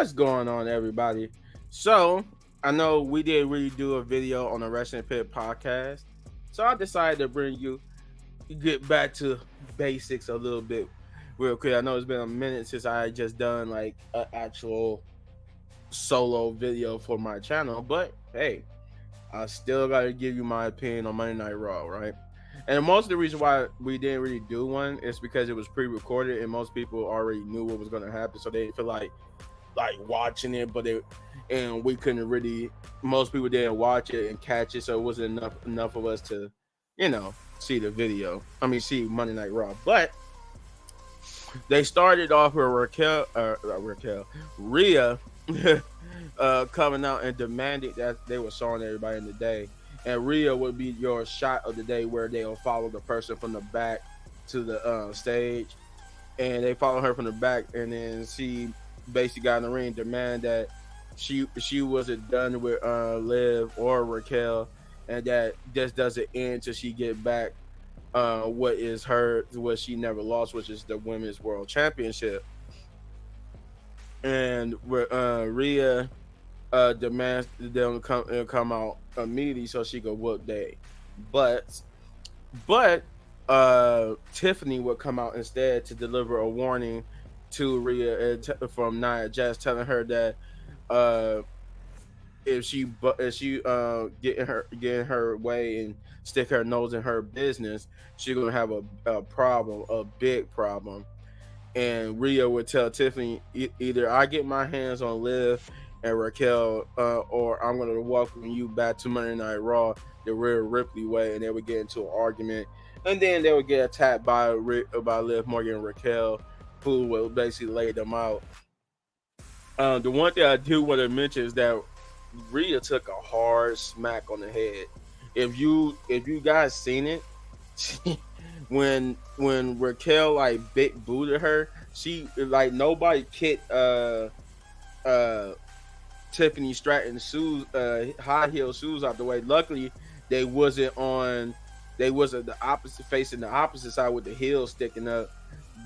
What's going on, everybody? So, I know we did really do a video on the Wrestling Pit podcast. So, I decided to bring you get back to basics a little bit real quick. I know it's been a minute since I just done like an actual solo video for my channel, but hey, I still got to give you my opinion on Monday Night Raw, right? And most of the reason why we didn't really do one is because it was pre-recorded and most people already knew what was going to happen, so they feel like watching it, but it and we couldn't really. Most people didn't watch it and catch it, so it wasn't enough of us to, see the video. I mean, see Monday Night Raw, but they started off with Rhea, coming out and demanding that they were sawing everybody in the day. And Rhea would be your shot of the day where they'll follow the person from the back to the stage. And they follow her from the back, and then she basically got in the ring, demand that she wasn't done with Liv or Raquel, and that this doesn't end till she get back what she never lost, which is the Women's World Championship. And Rhea demands them come out immediately so she could whoop they. But Tiffany would come out instead to deliver a warning to Rhea from Nia Jax, telling her that if she getting her way and stick her nose in her business, she's gonna have a problem, a big problem. And Rhea would tell Tiffany, either I get my hands on Liv and Raquel, or I'm gonna welcome you back to Monday Night Raw the Rhea Ripley way. And they would get into an argument, and then they would get attacked by Liv Morgan and Raquel, who will basically lay them out. The one thing I do want to mention is that Rhea took a hard smack on the head. If you guys seen it, when Raquel like big booted her, she like nobody kicked Tiffany Stratton's shoes, high heel shoes out the way. Luckily, they wasn't the opposite, facing the opposite side with the heel sticking up.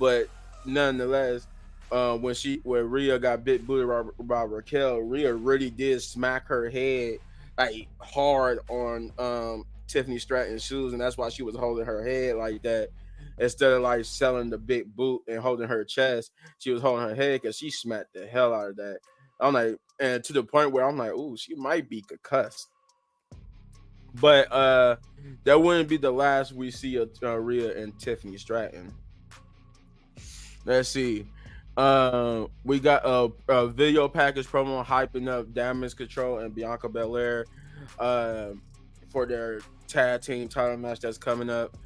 But nonetheless, when Rhea got bit booted by Raquel, Rhea really did smack her head like hard on Tiffany Stratton's shoes, and that's why she was holding her head like that. Instead of like selling the big boot and holding her chest, she was holding her head because she smacked the hell out of that. I'm like, and to the point where I'm like, ooh, she might be concussed. But that wouldn't be the last we see of Rhea and Tiffany Stratton. Let's see. We got a video package promo hyping up Damage Control and Bianca Belair for their tag team title match that's coming up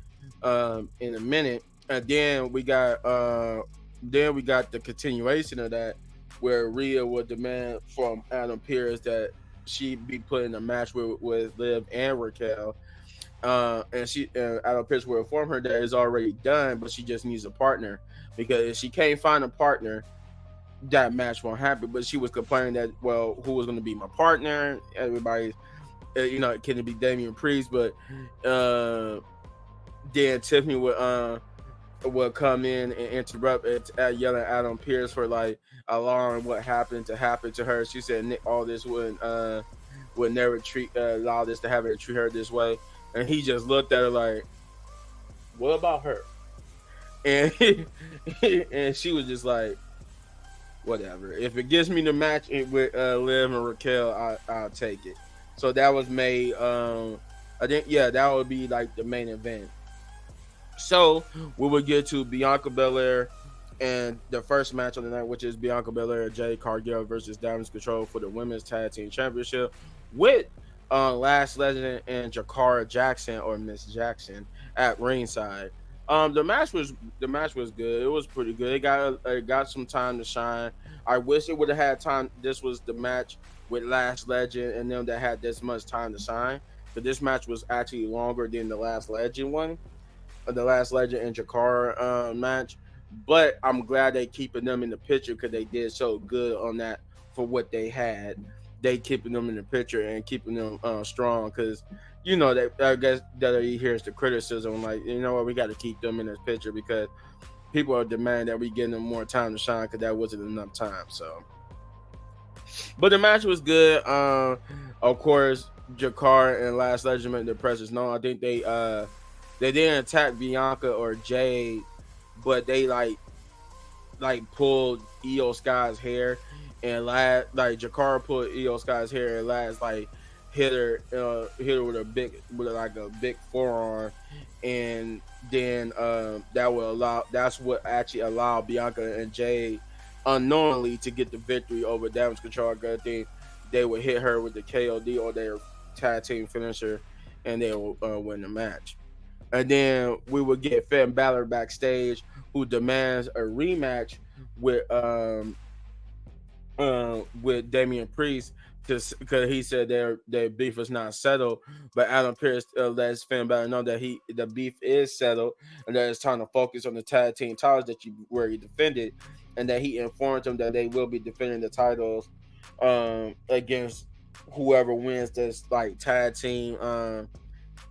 in a minute. And then we got the continuation of that, where Rhea would demand from Adam Pearce that she be put in a match with Liv and Raquel. And Adam Pearce will inform her that it's already done, but she just needs a partner, because if she can't find a partner, that match won't happen. But she was complaining that, well, who was going to be my partner? Everybody, can it be Damian Priest? But then Tiffany would come in and interrupt yelling at Adam Pearce for like allowing what happened to happen to her. She said all this would never allow this to happen, to treat her this way. And he just looked at her like, what about her? And and she was just like, whatever. If it gives me the match with Liv and Raquel, I'll take it. So that was made. I think that would be like the main event. So we would get to Bianca Belair and the first match of the night, which is Bianca Belair and Jade Cargill versus Damage Control for the Women's Tag Team Championship, with Lash Legend and Jakara Jackson, or Miss Jackson, at ringside. The match was good. It was pretty good. It got some time to shine. I wish it would have had time. This was the match with Lash Legend and them that had this much time to shine. But this match was actually longer than the Last Legend one, the Last Legend and Jakara match. But I'm glad they keeping them in the picture, because they did so good on that for what they had. They keeping them in the picture and keeping them strong, because I guess that here's the criticism, like, what, we got to keep them in this picture because people are demanding that we give them more time to shine, because that wasn't enough time. So But the match was good. Of course, Jakar and Last Legend the press is known. I think they didn't attack Bianca or Jade, but they pulled Io Sky's hair, and last like Jakar pulled Io Sky's hair, and last hit her with a big forearm, and then that's what actually allowed Bianca and Jade unknowingly to get the victory over Damage Control. I think they would hit her with the KOD or their tag team finisher, and they will win the match. And then we would get Finn Balor backstage, who demands a rematch with Damian Priest because he said their beef was not settled. But Adam Pearce lets Finn Balor know that the beef is settled and that it's time to focus on the tag team titles where he defended, and that he informed them that they will be defending the titles against whoever wins this tag team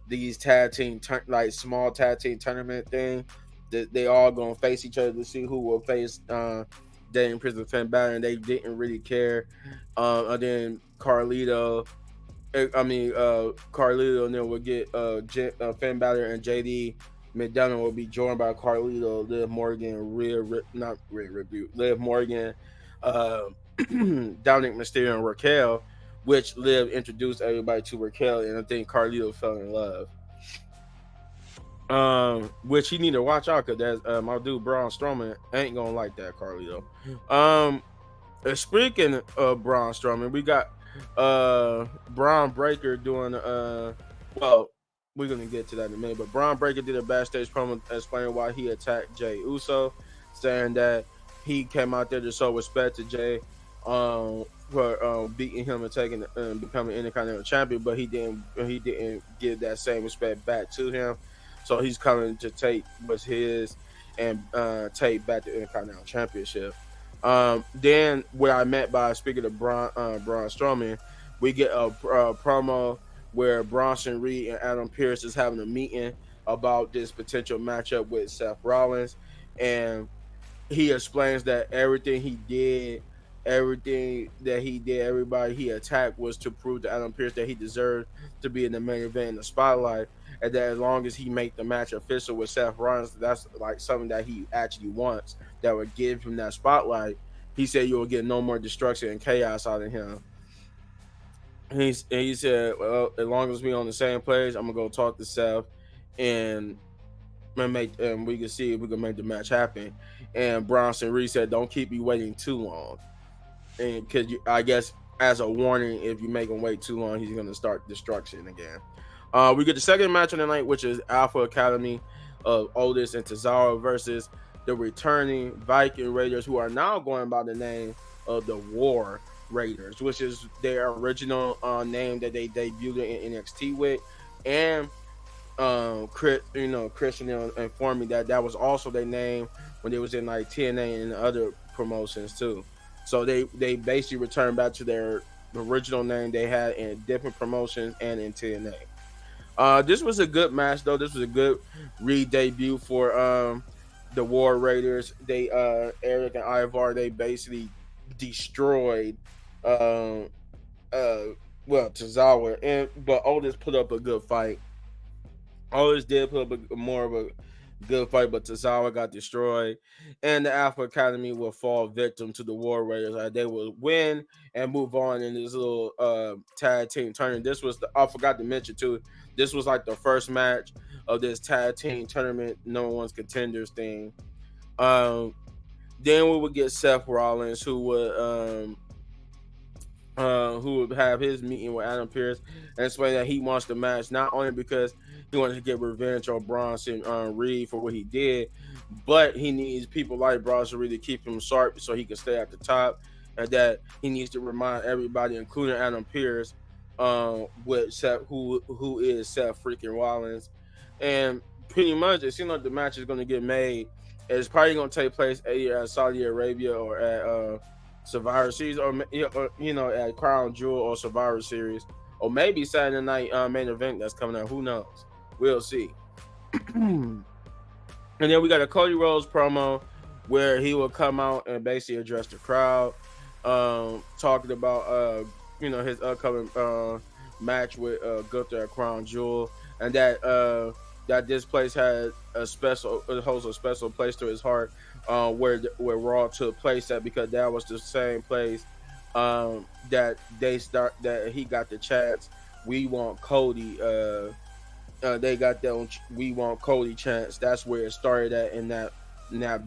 these small tag team tournament thing. That they all gonna face each other to see who will face Damian Priest and Finn Balor, and they didn't really care. And then Carlito and then we'll get Finn Balor and JD McDonough will be joined by Carlito, Liv Morgan, Liv Morgan, Dominic Mysterio, and Raquel, which Liv introduced everybody to Raquel, and I think Carlito fell in love. Which he need to watch out because that's my dude Braun Strowman ain't gonna like that, Carlito. Speaking of Braun Strowman, we got Braun Breaker doing well, we're gonna get to that in a minute, but Braun Breaker did a backstage promo explaining why he attacked Jey Uso, saying that he came out there to show respect to Jey for beating him and taking becoming Intercontinental Champion, but he didn't give that same respect back to him. So he's coming to take what's his and take back the Intercontinental Championship. Then what I meant by speaking of Braun Strowman, we get a promo where Bronson Reed and Adam Pearce is having a meeting about this potential matchup with Seth Rollins, and he explains that everything that he did, everybody he attacked was to prove to Adam Pearce that he deserved to be in the main event in the spotlight, and that as long as he make the match official with Seth Rollins, that's something that he actually wants that would give him that spotlight. He said you will get no more destruction and chaos out of him. He said, well, as long as we on the same page, I'm gonna go talk to Seth and we can see if we can make the match happen. And Bronson Reed said, don't keep me waiting too long. And because I guess as a warning, if you make him wait too long, he's gonna start destruction again. We get the second match of the night, which is Alpha Academy of Otis and Tozawa versus the returning Viking Raiders, who are now going by the name of the War Raiders, which is their original name that they debuted in NXT with. And Christian informed me that was also their name when they was in TNA and other promotions too. So they basically returned back to their original name they had in different promotions and in TNA. This was a good match though. This was a good re-debut for the War Raiders. They Eric and Ivar, they basically destroyed Tozawa, but Otis put up a good fight. Otis did put up more of a good fight, but Tozawa got destroyed, and the Alpha Academy will fall victim to the War Raiders. They will win and move on in this little tag team tournament. This was I forgot to mention too. This was the first match of this tag team tournament, no one's contenders thing. Then we would get Seth Rollins, who would have his meeting with Adam Pearce and explain that he wants the match not only because he wants to get revenge on Bronson Reed for what he did, but he needs people like Bronson Reed to keep him sharp so he can stay at the top, and that he needs to remind everybody, including Adam Pearce, with Seth, who is Seth freaking Rollins. And pretty much it seems like the match is going to get made. It's probably going to take place either at Saudi Arabia or at Survivor Series, or at Crown Jewel or Survivor Series, or maybe Saturday night main event that's coming out. Who knows? We'll see. And then we got a Cody Rhodes promo where he will come out and basically address the crowd. talking about his upcoming match with Gunther at Crown Jewel, and that this place had a special it holds a special place to his heart, where Raw took place at, because that was the same place that he got the chance, "We want Cody." They got that on "We Want Cody" chance. That's where it started at, in that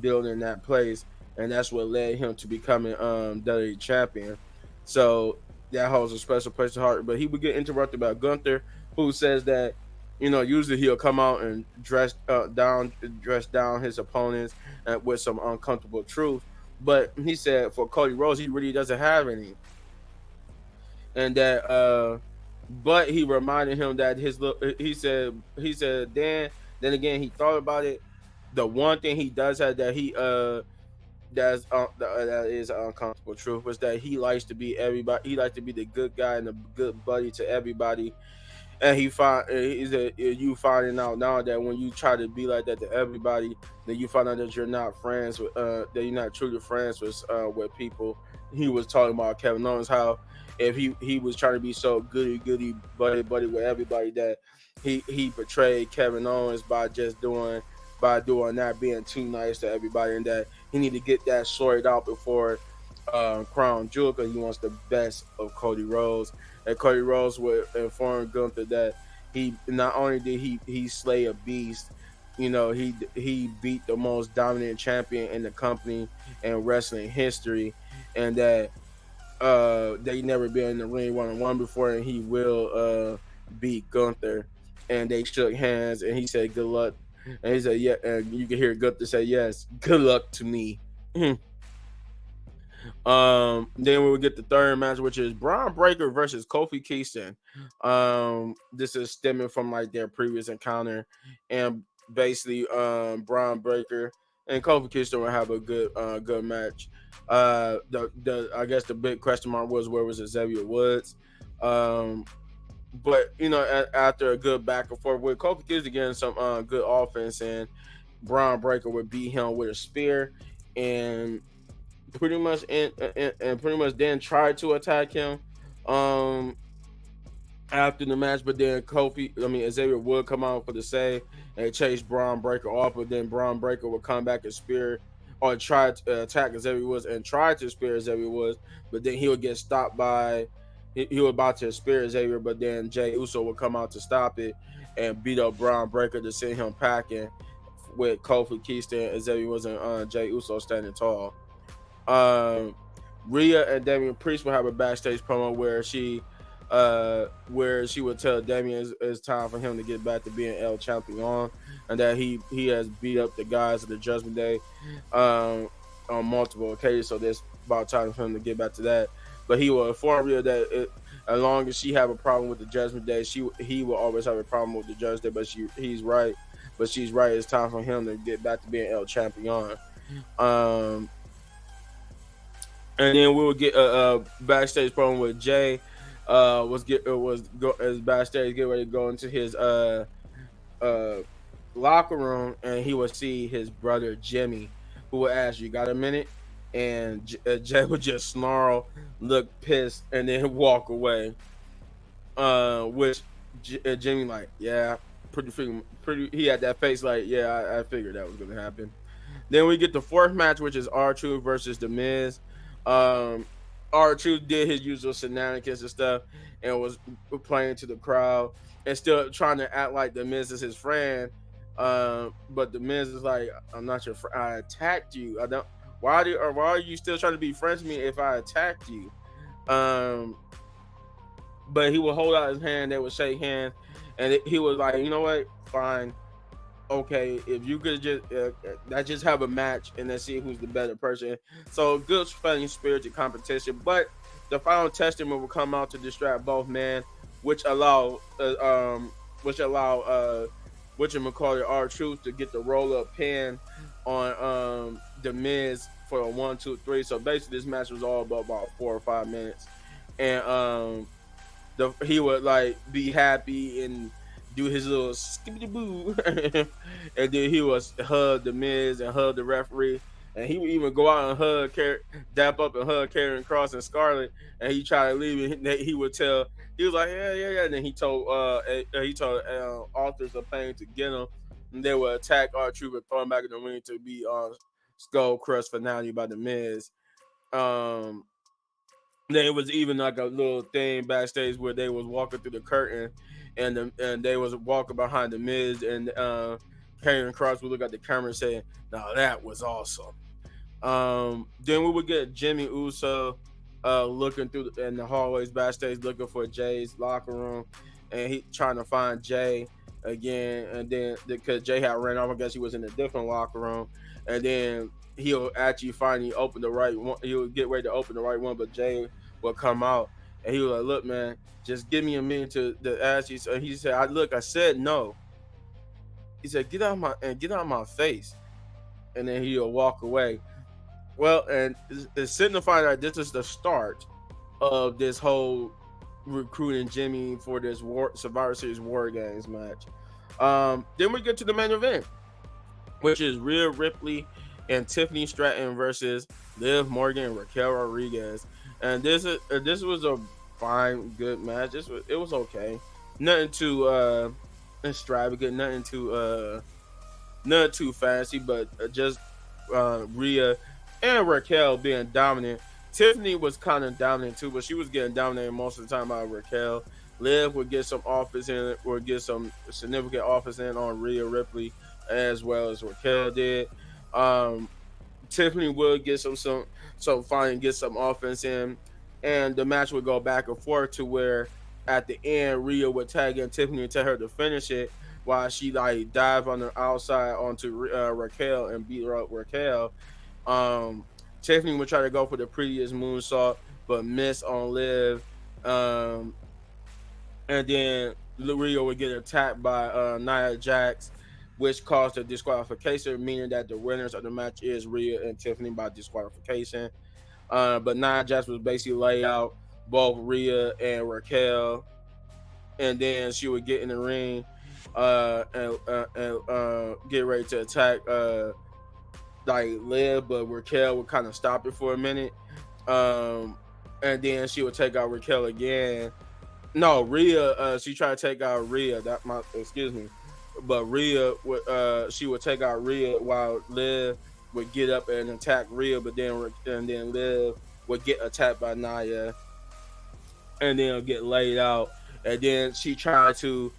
building, that place, and that's what led him to becoming WWE champion. So that holds a special place to heart. But he would get interrupted by Gunther, who says that usually he'll come out and dress down his opponents with some uncomfortable truth. But he said for Cody Rhodes, he really doesn't have any, and that but he reminded him that he said then again he thought about it. The one thing he does have that that is uncomfortable truth was that he likes to be everybody. He likes to be the good guy and the good buddy to everybody. And you finding out now that when you try to be like that to everybody, then you find out that you're not friends with that you're not truly friends with people. He was talking about Kevin Owens, how if he was trying to be so goody buddy with everybody, that he betrayed Kevin Owens by doing that, being too nice to everybody, and that he need to get that sorted out before Crown Jewel, because he wants the best of Cody Rhodes. And Cody Rhodes would inform Gunther that he not only did he slay a beast, he beat the most dominant champion in the company and wrestling history, and that they never been in the ring 1-on-1 before, and he will beat Gunther. And they shook hands, and he said good luck, and he said yeah, and you can hear Gunther say yes, good luck to me. Then we would get the third match, which is Braun Breaker versus Kofi Kingston. This is stemming from like their previous encounter, and basically, Braun Breaker and Kofi Kingston will have a good match. The I guess the big question mark was, where was Xavier Woods? But after a good back and forth with Kofi Kingston getting some good offense, and Braun Breaker would beat him with a spear, and pretty much then tried to attack him after the match, but then Xavier would come out for the save and chase Braun Breaker off, but then Braun Breaker would come back and spear or try to attack Xavier Woods and try to spear Xavier Woods, but then he would get stopped by he was about to spear Xavier, but then Jey Uso would come out to stop it and beat up Braun Breaker to send him packing, with Kofi Kingston, Xavier Woods, and Jey Uso standing tall. Rhea and Damian Priest will have a backstage promo where she would tell Damian it's time for him to get back to being El Champion, and that he has beat up the guys of the Judgment Day on multiple occasions, so there's about time for him to get back to that. But he will inform Rhea that as long as she have a problem with the Judgment Day, he will always have a problem with the Judgment Day. But she's right. It's time for him to get back to being El Champion. And then we would get a backstage promo with Jay. As backstage, get ready to go into his locker room, and he would see his brother Jimmy, who would ask, "You got a minute?" And Jay would just snarl, look pissed, and then walk away. Which Jimmy like, yeah, pretty. He had that face like, yeah, I figured that was gonna happen. Then we get the fourth match, which is R-Truth versus The Miz. R-Truth did his usual shenanigans and stuff, and was playing to the crowd and still trying to act like The Miz is his friend. But The Miz is like, I'm not your friend. I attacked you. I don't. Why are you still trying to be friends with me if I attacked you? But he would hold out his hand. They would shake hands, and he was like, you know what? Fine. Okay, if you could just have a match and then see who's the better person. So good, funny, spirited competition. But the final testament will come out to distract both men, which allow R-Truth to get the roll up pin on The Miz for a 1, 2, 3. So basically, this match was all about 4 or 5 minutes, and he would like be happy and do his little skippity boo, and then he was hug The Miz and hug the referee, and he would even go out and dap up and hug Karrion Kross and Scarlett, and he tried to leave, and he would tell, he was like, yeah, and then he told Authors of Pain to get him, and they would attack R-Truth and throw him back in the ring to be on Skull Crush finale by the Miz. Um, there was even like a little thing backstage where they was walking through the curtain, and they was walking behind the Miz, and Karrion Kross would look at the camera and say, "Now that was awesome." Then we would get Jimmy Uso looking through in the hallways backstage, looking for Jay's locker room, and he trying to find Jay again. And then because Jay had ran off, I guess he was in a different locker room, and then he'll actually finally open the right one. He'll get ready to open the right one, but Jay will come out, and he was like, "Look, man, just give me a minute to ask you." So he said, I said no." He said, get out of my face," and then he'll walk away. Well, and it's signifying that this is the start of this whole recruiting Jimmy for this Survivor Series War Games match. Then we get to the main event, which is Rhea Ripley and Tiffany Stratton versus Liv Morgan and Raquel Rodriguez. And this was a fine, good match. It was okay. Nothing too extravagant, nothing too fancy, but just Rhea and Raquel being dominant. Tiffany was kind of dominant too, but she was getting dominated most of the time by Raquel. Liv would get some offense in, or get some significant offense in on Rhea Ripley, as well as Raquel did. Tiffany would get some fine, get some offense in, and the match would go back and forth to where at the end Rhea would tag in Tiffany and tell her to finish it, while she like dive on the outside onto Raquel and beat her up Raquel. Tiffany would try to go for the previous moonsault, but miss on Liv. And then Rhea would get attacked by Nia Jax, which caused a disqualification, meaning that the winners of the match is Rhea and Tiffany by disqualification. But Nia Jax was basically lay out both Rhea and Raquel, and then she would get in the ring and get ready to attack like Liv, but Raquel would kind of stop it for a minute. And then she would take out Raquel again. No, Rhea, she tried to take out Rhea. Excuse me. But Rhea would she would take out Rhea while Liv would get up and attack Rhea, but then Liv would get attacked by Nia and then get laid out. And then she tried to,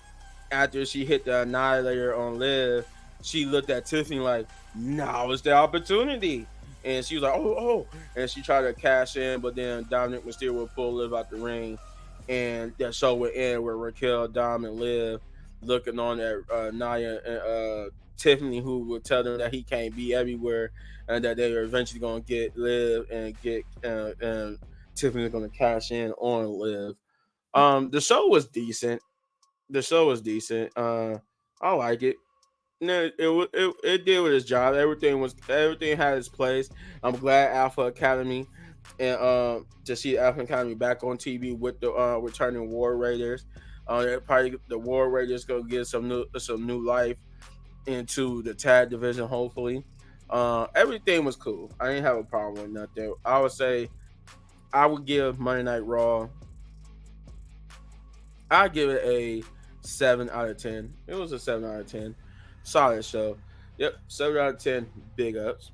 after she hit the Annihilator on Liv, she looked at Tiffany like, now is the opportunity. And she was like, oh. And she tried to cash in, but then Dominic Mysterio would pull Liv out the ring. And that show would end with Raquel, Dom, and Liv looking on at Nia and Tiffany, who would tell them that he can't be everywhere and that they are eventually going to get Liv and get and Tiffany's going to cash in on Liv. The show was decent. I like it. No, it did with its job. Everything had its place. I'm glad Alpha Academy and to see Alpha Academy back on TV with the returning War Raiders. Probably the War Raiders gonna get some new life into the tag division. Hopefully, everything was cool. I didn't have a problem with nothing. I would say I would give Monday Night Raw. I'd give it a 7 out of 10. It was a 7 out of 10. Solid show. Yep, 7 out of 10. Big ups.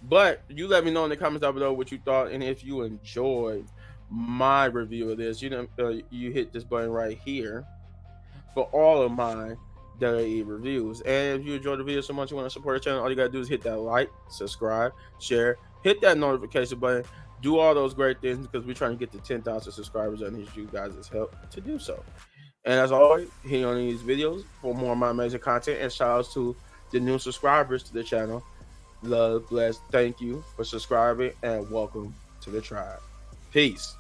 But you let me know in the comments down below what you thought, and if you enjoyed my review of this, you hit this button right here for all of my WWE reviews. And if you enjoyed the video so much you want to support the channel, all you gotta do is hit that like, subscribe, share, hit that notification button, do all those great things, because we're trying to get to 10,000 subscribers. I need you guys' help to do so. And as always, hit on these videos for more of my amazing content, and shout outs to the new subscribers to the channel. Love, bless, thank you for subscribing, and welcome to the tribe. Peace.